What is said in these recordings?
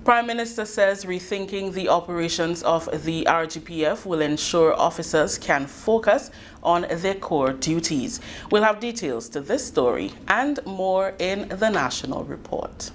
Prime Minister says rethinking the operations of the RGPF will ensure officers can focus on their core duties. We'll have details to this story and more in the National Report.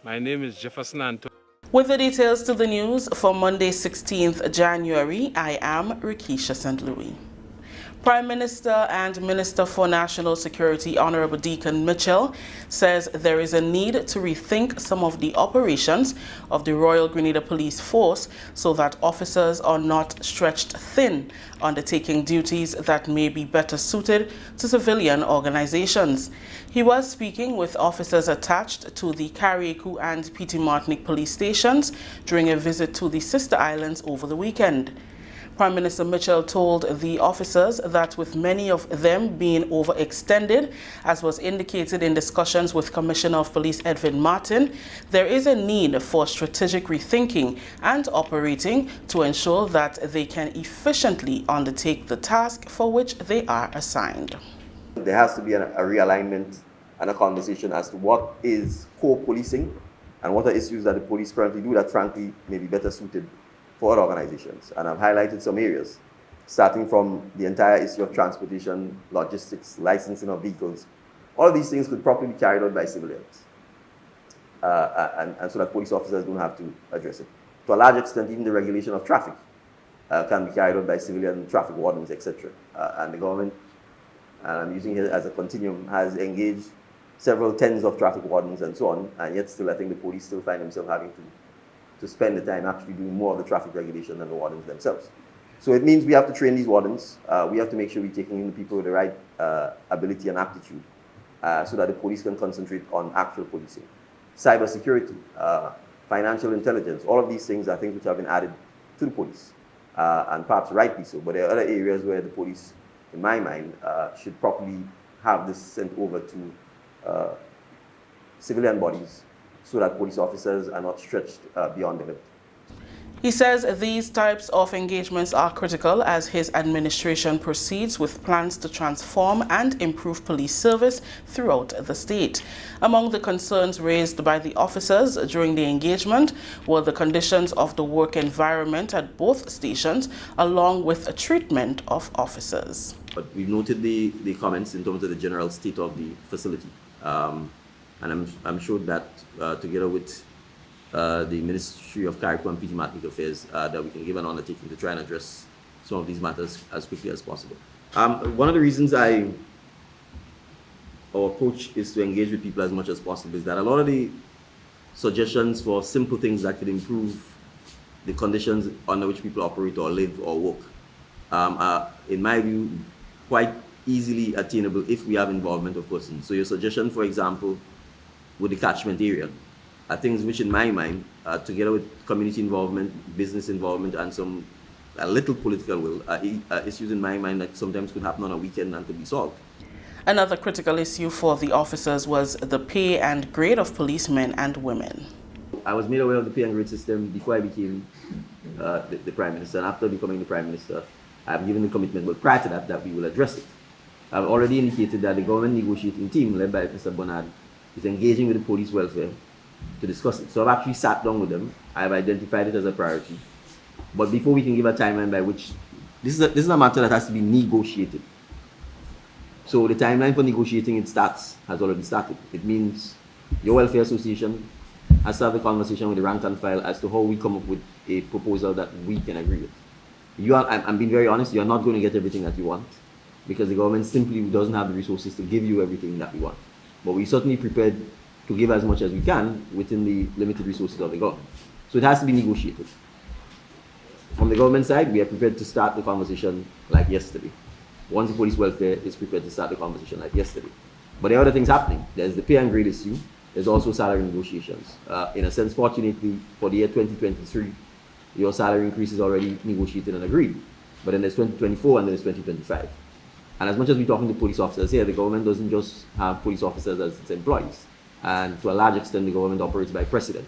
My name is Jefferson Anton. With the details to the news for Monday, 16th January, I am Rikisha St. Louis. Prime Minister and Minister for National Security, Honorable Deacon Mitchell, says there is a need to rethink some of the operations of the Royal Grenada Police Force so that officers are not stretched thin, undertaking duties that may be better suited to civilian organizations. He was speaking with officers attached to the Carriacou and Petit Martinique police stations during a visit to the sister islands over the weekend. Prime Minister Mitchell told the officers that with many of them being overextended, as was indicated in discussions with Commissioner of Police Edwin Martin, there is a need for strategic rethinking and operating to ensure that they can efficiently undertake the task for which they are assigned. There has to be a realignment and a conversation as to what is core policing and what are issues that the police currently do that frankly may be better suited for other organizations. And I've highlighted some areas, starting from the entire issue of transportation, logistics, licensing of vehicles. All of these things could properly be carried out by civilians. And so that police officers don't have to address it. To a large extent, even the regulation of traffic can be carried out by civilian traffic wardens, etc. And the government, and I'm using it as a continuum, has engaged several tens of traffic wardens and so on, and yet still I think the police still find themselves having to spend the time actually doing more of the traffic regulation than the wardens themselves. So it means we have to train these wardens. We have to make sure we're taking in the people with the right ability and aptitude so that the police can concentrate on actual policing. Cybersecurity, financial intelligence, all of these things are things which have been added to the police, and perhaps rightly so. But there are other areas where the police, in my mind, should properly have this sent over to civilian bodies so that police officers are not stretched beyond the limit. He says these types of engagements are critical as his administration proceeds with plans to transform and improve police service throughout the state. Among the concerns raised by the officers during the engagement were the conditions of the work environment at both stations, along with a treatment of officers. But we've noted the comments in terms of the general state of the facility. And I'm sure that together with the Ministry of Carriacou and Petit Martinique Affairs, that we can give an undertaking to try and address some of these matters as quickly as possible. One of the reasons our approach is to engage with people as much as possible is that a lot of the suggestions for simple things that could improve the conditions under which people operate or live or work are, in my view, quite easily attainable if we have involvement of persons. So your suggestion, for example, with the catchment area, are things which, in my mind, together with community involvement, business involvement, and a little political will, issues in my mind that sometimes could happen on a weekend and could be solved. Another critical issue for the officers was the pay and grade of policemen and women. I was made aware of the pay and grade system before I became the Prime Minister, and after becoming the Prime Minister, I've given the commitment, but prior to that we will address it. I've already indicated that the government negotiating team, led by Mr. Bernard, is engaging with the police welfare to discuss it. So I've actually sat down with them. I've identified it as a priority. But before we can give a timeline by which, this is a matter that has to be negotiated. So the timeline for negotiating has already started. It means your welfare association has to have a conversation with the rank and file as to how we come up with a proposal that we can agree with. I'm being very honest, you're not going to get everything that you want because the government simply doesn't have the resources to give you everything that we want. But we're certainly prepared to give as much as we can within the limited resources of the government. So it has to be negotiated. From the government side, we are prepared to start the conversation like yesterday. Once the police welfare is prepared to start the conversation like yesterday. But there are other things happening. There's the pay and grade issue. There's also salary negotiations. In a sense, fortunately, for the year 2023, your salary increase is already negotiated and agreed. But then there's 2024 and then there's 2025. And as much as we're talking to police officers here, the government doesn't just have police officers as its employees. And to a large extent, the government operates by precedent.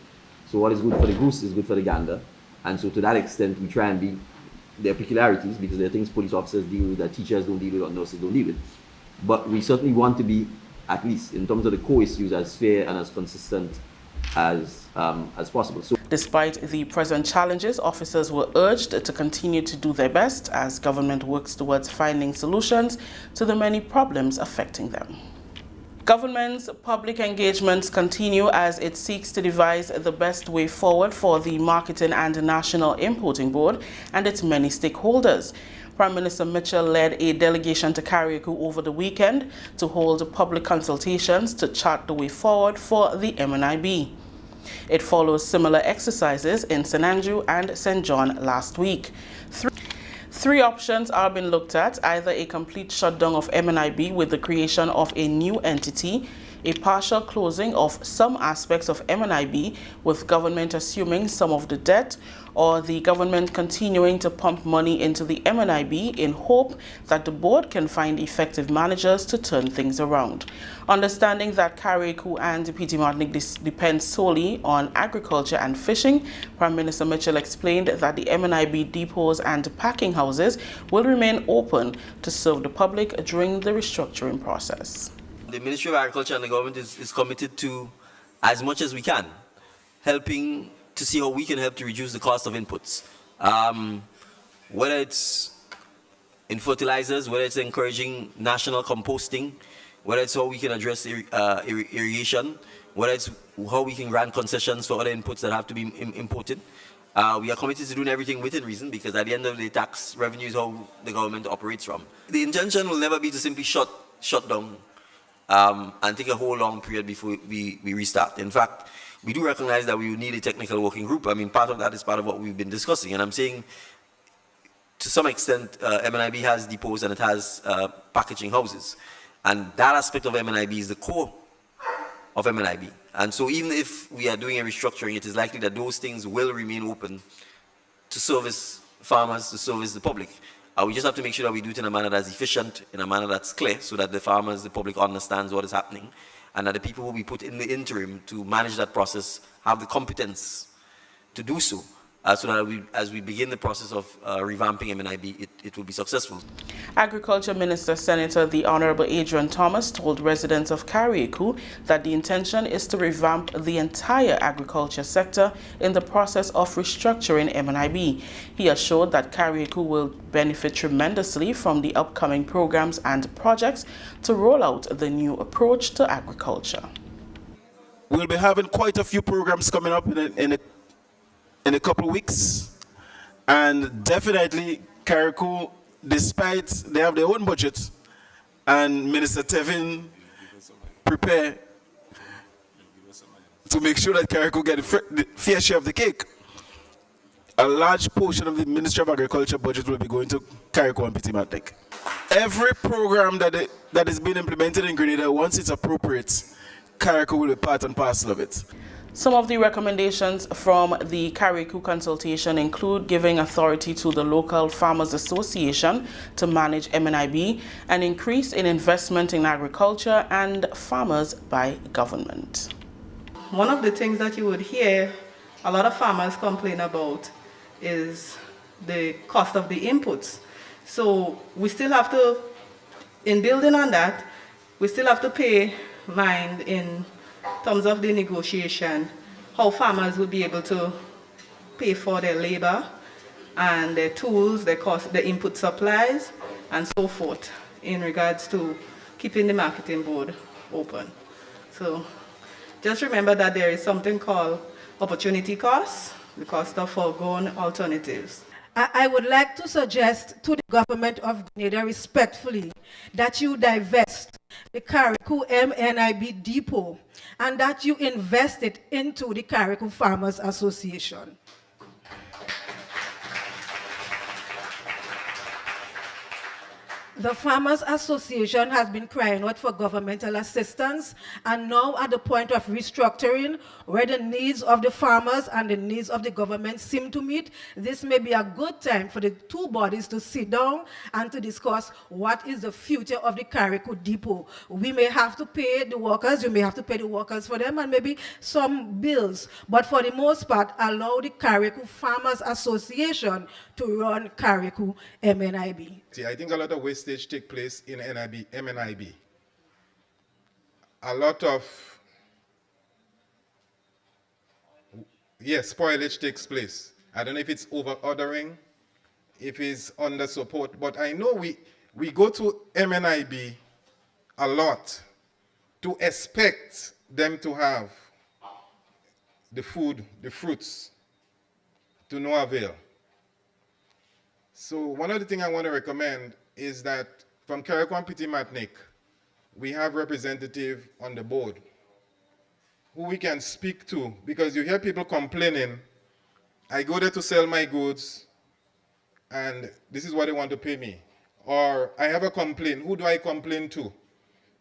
So what is good for the goose is good for the gander. And so to that extent, we try and be, there are peculiarities because there are things police officers deal with that teachers don't deal with or nurses don't deal with. But we certainly want to be, at least in terms of the core issues, as fair and as consistent as possible. So, despite the present challenges, officers were urged to continue to do their best as government works towards finding solutions to the many problems affecting them. Government's public engagements continue as it seeks to devise the best way forward for the Marketing and National Importing Board and its many stakeholders. Prime Minister Mitchell led a delegation to Carriacou over the weekend to hold public consultations to chart the way forward for the MNIB. It follows similar exercises in St. Andrew and St. John last week. Three options are being looked at: either a complete shutdown of MNIB with the creation of a new entity, a partial closing of some aspects of MNIB with government assuming some of the debt, or the government continuing to pump money into the MNIB in hope that the board can find effective managers to turn things around. Understanding that Carriacou and Petit Martinique depend solely on agriculture and fishing, Prime Minister Mitchell explained that the MNIB depots and packing houses will remain open to serve the public during the restructuring process. The Ministry of Agriculture and the government is committed to, as much as we can, helping to see how we can help to reduce the cost of inputs. Whether it's in fertilizers, whether it's encouraging national composting, whether it's how we can address irrigation, whether it's how we can grant concessions for other inputs that have to be imported. We are committed to doing everything within reason, because at the end of the day, tax revenue is how the government operates from. The intention will never be to simply shut down and take a whole long period before we restart. In fact, we do recognize that we will need a technical working group. I mean, part of that is part of what we've been discussing. And I'm saying, to some extent, MNIB has depots and it has packaging houses. And that aspect of MNIB is the core of MNIB. And so even if we are doing a restructuring, it is likely that those things will remain open to service farmers, to service the public. We just have to make sure that we do it in a manner that's efficient, in a manner that's clear, so that the farmers, the public understands what is happening, and that the people who we put in the interim to manage that process have the competence to do so, so that as we begin the process of revamping MNIB, it will be successful. Agriculture Minister Senator the Honorable Adrian Thomas told residents of Carriacou that the intention is to revamp the entire agriculture sector in the process of restructuring MNIB. He assured that Carriacou will benefit tremendously from the upcoming programs and projects to roll out the new approach to agriculture. We'll be having quite a few programs coming up in a couple of weeks, and definitely Carriacou, despite they have their own budget, and Minister Tevin prepare to make sure that Carriacou get the fair share of the cake. A large portion of the Ministry of Agriculture budget will be going to Carriacou and Petit Martinique. Every program that is being implemented in Grenada, once it's appropriate, Carriacou will be part and parcel of it. Some of the recommendations from the Carriacou consultation include giving authority to the local Farmers Association to manage MNIB, an increase in investment in agriculture, and farmers by government. One of the things that you would hear a lot of farmers complain about is the cost of the inputs. So we still have to, in building on that, we still have to pay mind in terms of the negotiation, how farmers will be able to pay for their labor and their tools, their cost, the input supplies, and so forth, in regards to keeping the marketing board open. So just remember that there is something called opportunity costs, the cost of foregone alternatives. I would like to suggest to the government of Grenada respectfully that you divest the Carriacou MNIB depot and that you invest it into the Carriacou Farmers Association. The Farmers Association has been crying out for governmental assistance, and now at the point of restructuring, where the needs of the farmers and the needs of the government seem to meet, this may be a good time for the two bodies to sit down and to discuss what is the future of the Carriacou depot. We may have to pay the workers, you may have to pay the workers for them, and maybe some bills, but for the most part, allow the Carriacou Farmers Association to run Carriacou MNIB. I think a lot of wastage take place in MNIB. A lot of yes, spoilage takes place. I don't know if it's over ordering, if it's under support, but I know we go to MNIB a lot to expect them to have the food, the fruits, to no avail. So one of the things I want to recommend is that from Carriacou and Petit Martinique, we have representative on the board who we can speak to, because you hear people complaining, I go there to sell my goods and this is what they want to pay me. Or I have a complaint, who do I complain to?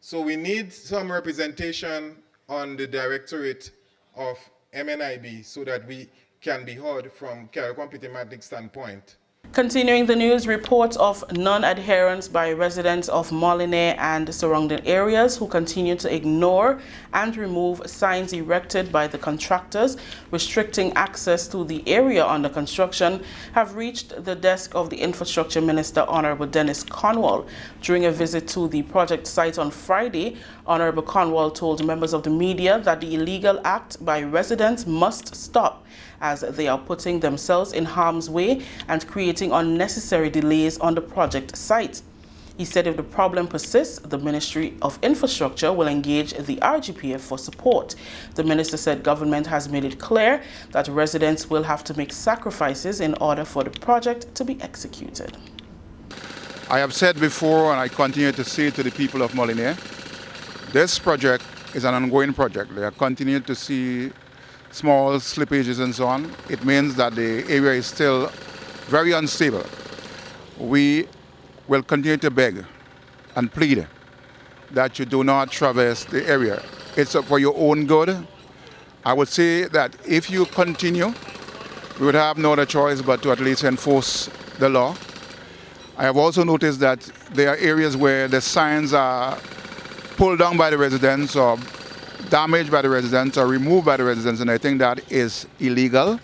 So we need some representation on the directorate of MNIB so that we can be heard from Carriacou and Petit Martinique standpoint. Continuing the news, reports of non-adherence by residents of Molyneux and surrounding areas who continue to ignore and remove signs erected by the contractors restricting access to the area under construction have reached the desk of the Infrastructure Minister, Honorable Dennis Cornwall. During a visit to the project site on Friday, Honorable Cornwall told members of the media that the illegal act by residents must stop, as they are putting themselves in harm's way and creating unnecessary delays on the project site. He said if the problem persists, the Ministry of Infrastructure will engage the RGPF for support. The minister said government has made it clear that residents will have to make sacrifices in order for the project to be executed. I have said before, and I continue to say to the people of Molyneux, this project is an ongoing project. They are continuing to see small slippages and so on. It means that the area is still very unstable. We will continue to beg and plead that you do not traverse the area. It's for your own good. I would say that if you continue, we would have no other choice but to at least enforce the law. I have also noticed that there are areas where the signs are pulled down by the residents or damaged by the residents or removed by the residents, and I think that is illegal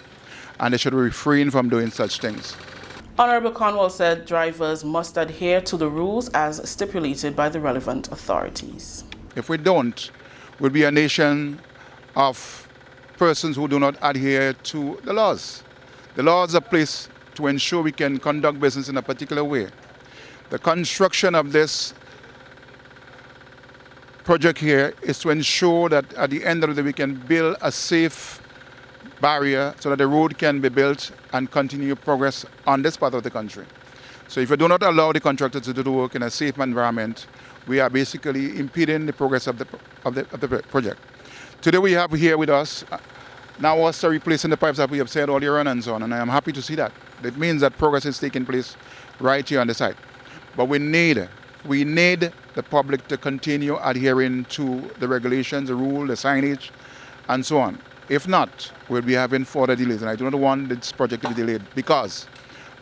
and they should refrain from doing such things. Honorable Cornwall said drivers must adhere to the rules as stipulated by the relevant authorities. If we don't, we'll be a nation of persons who do not adhere to the laws. The laws are placed to ensure we can conduct business in a particular way. The construction of this project here is to ensure that at the end of the day we can build a safe barrier so that the road can be built and continue progress on this part of the country. So if we do not allow the contractors to do the work in a safe environment, we are basically impeding the progress of the project. Today we have here with us now also replacing the pipes that we have said earlier on and so on, and I am happy to see that. It means that progress is taking place right here on the site. But we need the public to continue adhering to the regulations, the rule, the signage, and so on. If not, we'll be having further delays, and I do not want this project to be delayed because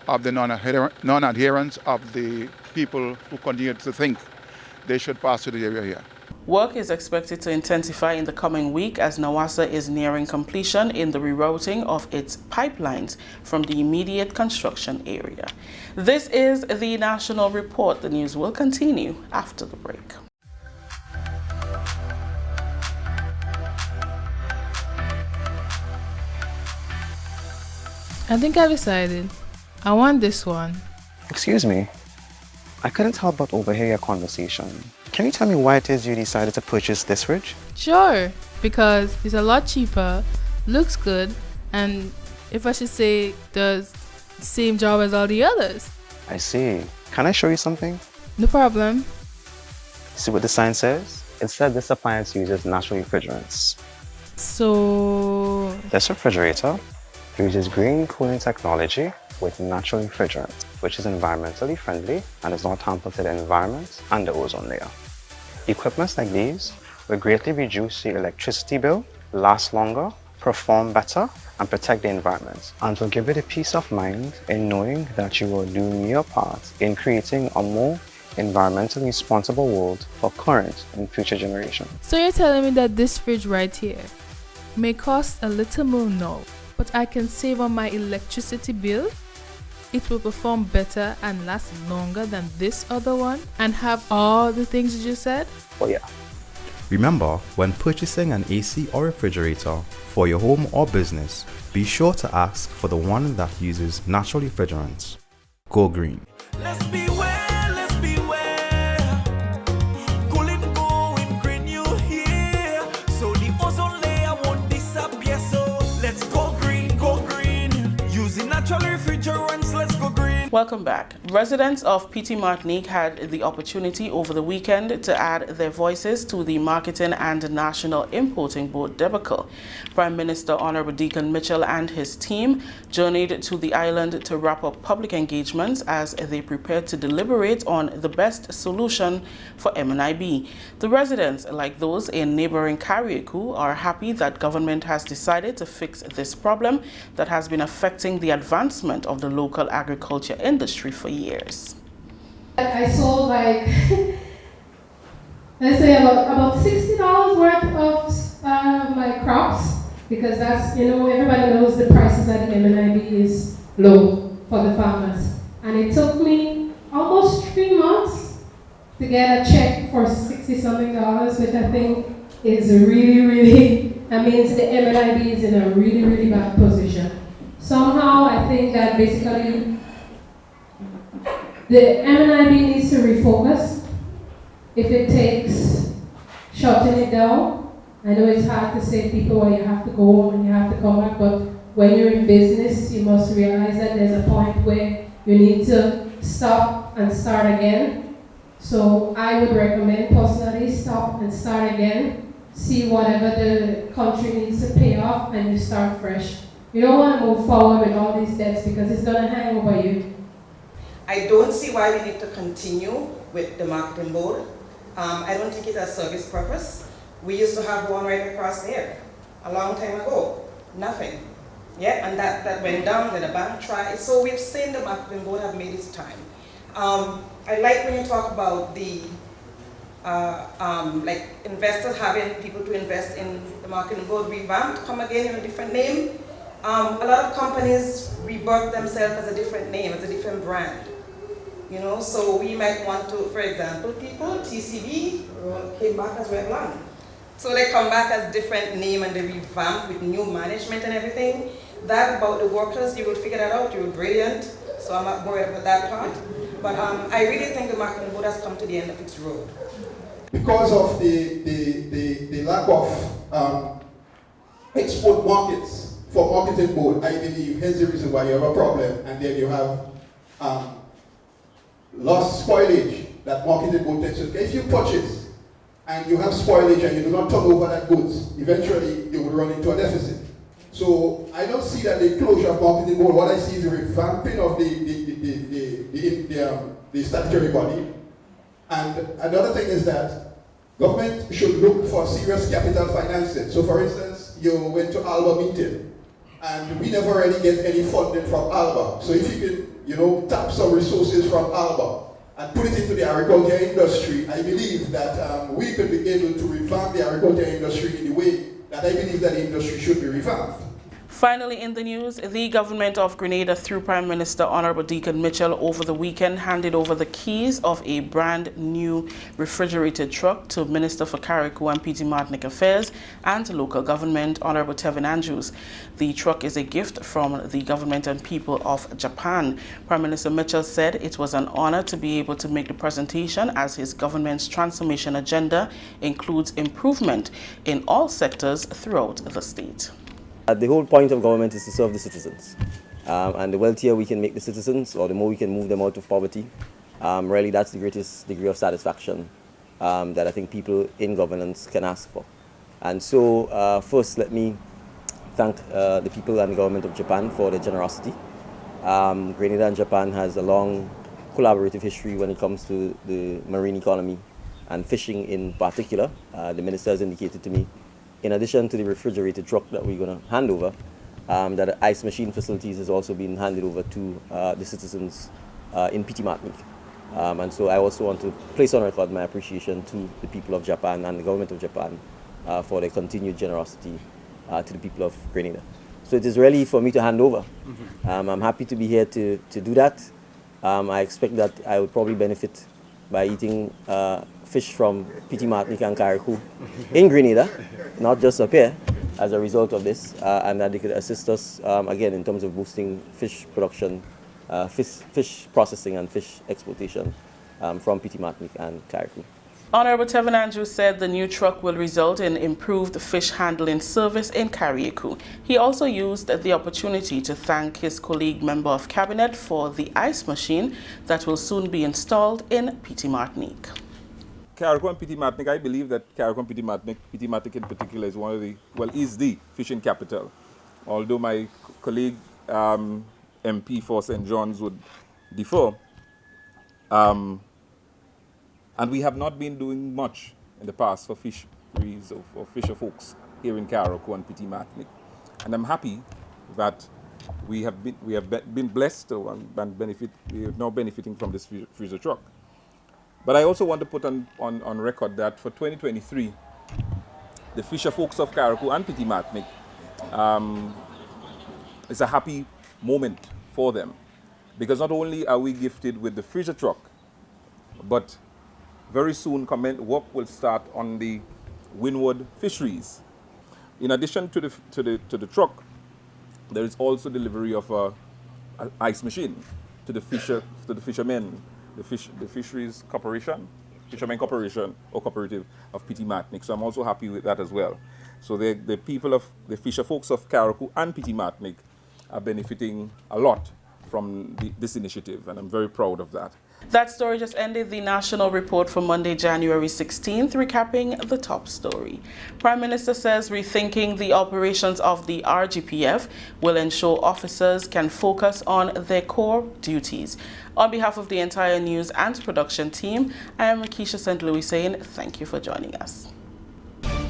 of the non-adherence of the people who continue to think they should pass through the area here. Work is expected to intensify in the coming week as Nawassa is nearing completion in the rerouting of its pipelines from the immediate construction area. This is the National Report. The news will continue after the break. I think I've decided. I want this one. Excuse me. I couldn't help but overhear your conversation. Can you tell me why it is you decided to purchase this fridge? Sure, because it's a lot cheaper, looks good, and if I should say, does the same job as all the others. I see. Can I show you something? No problem. See what the sign says? It said this appliance uses natural refrigerants. So... This refrigerator uses green cooling technology with natural refrigerant, which is environmentally friendly and does not hamper to the environment and the ozone layer. Equipments like these will greatly reduce your electricity bill, last longer, perform better, and protect the environment, and will give you the peace of mind in knowing that you are doing your part in creating a more environmentally responsible world for current and future generations. So you're telling me that this fridge right here may cost a little more now, but I can save on my electricity bill? It will perform better and last longer than this other one and have all the things you just said? Oh yeah. Remember, when purchasing an AC or refrigerator for your home or business, be sure to ask for the one that uses natural refrigerants. Go green. Let's beware, let's beware. Cooling, going green, you hear? So the ozone layer won't disappear. So let's go green, using natural refrigerants, let's go green. Welcome back. Residents of PT Martinique had the opportunity over the weekend to add their voices to the Marketing and National Importing Board debacle. Prime Minister Honorable Deacon Mitchell and his team journeyed to the island to wrap up public engagements as they prepared to deliberate on the best solution for MNIB. The residents, like those in neighboring Carriacou, are happy that government has decided to fix this problem that has been affecting the advancement of the local agriculture industry for years. I sold like, let's say about $60 worth of my crops, because that's, everybody knows the prices at the MNIB is low for the farmers. And it took me almost 3 months to get a check for $60-something, which I think is really, that means the MNIB is in a really bad position. Somehow I think that basically the MNIB needs to refocus. If it takes shutting it down, I know it's hard to say people when you have to go home and you have to come back, but when you're in business, you must realize that there's a point where you need to stop and start again. So I would recommend personally stop and start again, see whatever the country needs to pay off, and you start fresh. You don't want to move forward with all these debts because it's going to hang over you. I don't see why we need to continue with the marketing board. I don't think it has service purpose. We used to have one right across there a long time ago. Nothing. Yeah, and that went down, then the bank tried. So we've seen the marketing board have made its time. I like when you talk about the like investors having people to invest in the marketing board revamped, come again in a different name. A lot of companies rebirth themselves as a different name, as a different brand. So we might want to, for example, TCB came back as Revlon. So they come back as different name and they revamp with new management and everything. That about the workers, you will figure that out, you're brilliant. So I'm not worried about that part. But I really think the marketing board has come to the end of its road. Because of the lack of export markets for marketing board, I believe here's the reason why you have a problem, and then you have lost spoilage that marketing board takes. If you purchase and you have spoilage and you do not turn over that goods, eventually you will run into a deficit. So I don't see that the closure of marketing board. What I see is the revamping of the statutory body. And another thing is that government should look for serious capital financing. So for instance, you went to ALBA meeting and we never really get any funding from ALBA. So if you can, tap some resources from ALBA and put it into the agriculture industry, I believe that we could be able to revamp the agriculture industry in the way that I believe that the industry should be revamped. Finally in the news, the government of Grenada through Prime Minister Honorable Deacon Mitchell over the weekend handed over the keys of a brand new refrigerated truck to Minister for Carriacou and PT Martinique Affairs and local government Honorable Tevin Andrews. The truck is a gift from the government and people of Japan. Prime Minister Mitchell said it was an honor to be able to make the presentation as his government's transformation agenda includes improvement in all sectors throughout the state. The whole point of government is to serve the citizens. And the wealthier we can make the citizens, or the more we can move them out of poverty, really that's the greatest degree of satisfaction that I think people in governance can ask for. And so first let me thank the people and the government of Japan for their generosity. Grenada and Japan has a long collaborative history when it comes to the marine economy and fishing in particular. The minister has indicated to me, in addition to the refrigerated truck that we're going to hand over, that ice machine facilities has also been handed over to the citizens in PT Martinique. And so I also want to place on record my appreciation to the people of Japan and the government of Japan for their continued generosity to the people of Grenada. So it is really for me to hand over. I'm happy to be here to do that. I expect that I would probably benefit by eating fish from Petit Martinique and Carriacou in Grenada, not just up here, as a result of this, and that they could assist us, again, in terms of boosting fish production, fish processing and fish exploitation from Petit Martinique and Carriacou. Honorable Tevin Andrews said the new truck will result in improved fish handling service in Carriacou. He also used the opportunity to thank his colleague member of cabinet for the ice machine that will soon be installed in Petit Martinique. Carriacou and Petit Martinique, I believe that Carriacou and Petit Martinique in particular is one of the, well, is the fishing capital. Although my colleague MP for St. John's would differ. And we have not been doing much in the past for fisheries or fisher folks here in Carriacou and Petit Martinique. And I'm happy that we have been blessed and we are now benefiting from this freezer truck. But I also want to put on record that for 2023, the fisher folks of Carriacou and Petit Martinique, it's a happy moment for them, because not only are we gifted with the freezer truck, but very soon work will start on the windward fisheries. In addition to the truck, there is also delivery of an ice machine to the fishermen, the fisheries corporation, fishermen corporation or cooperative of Petit Martinique. So I'm also happy with that as well. So the people of the fisher folks of Carriacou and Petit Martinique are benefiting a lot from this initiative, and I'm very proud of that. That story just ended the national report for Monday, January 16th, recapping the top story. Prime Minister says rethinking the operations of the RGPF will ensure officers can focus on their core duties. On behalf of the entire news and production team, I am Rakisha St. Louis saying thank you for joining us.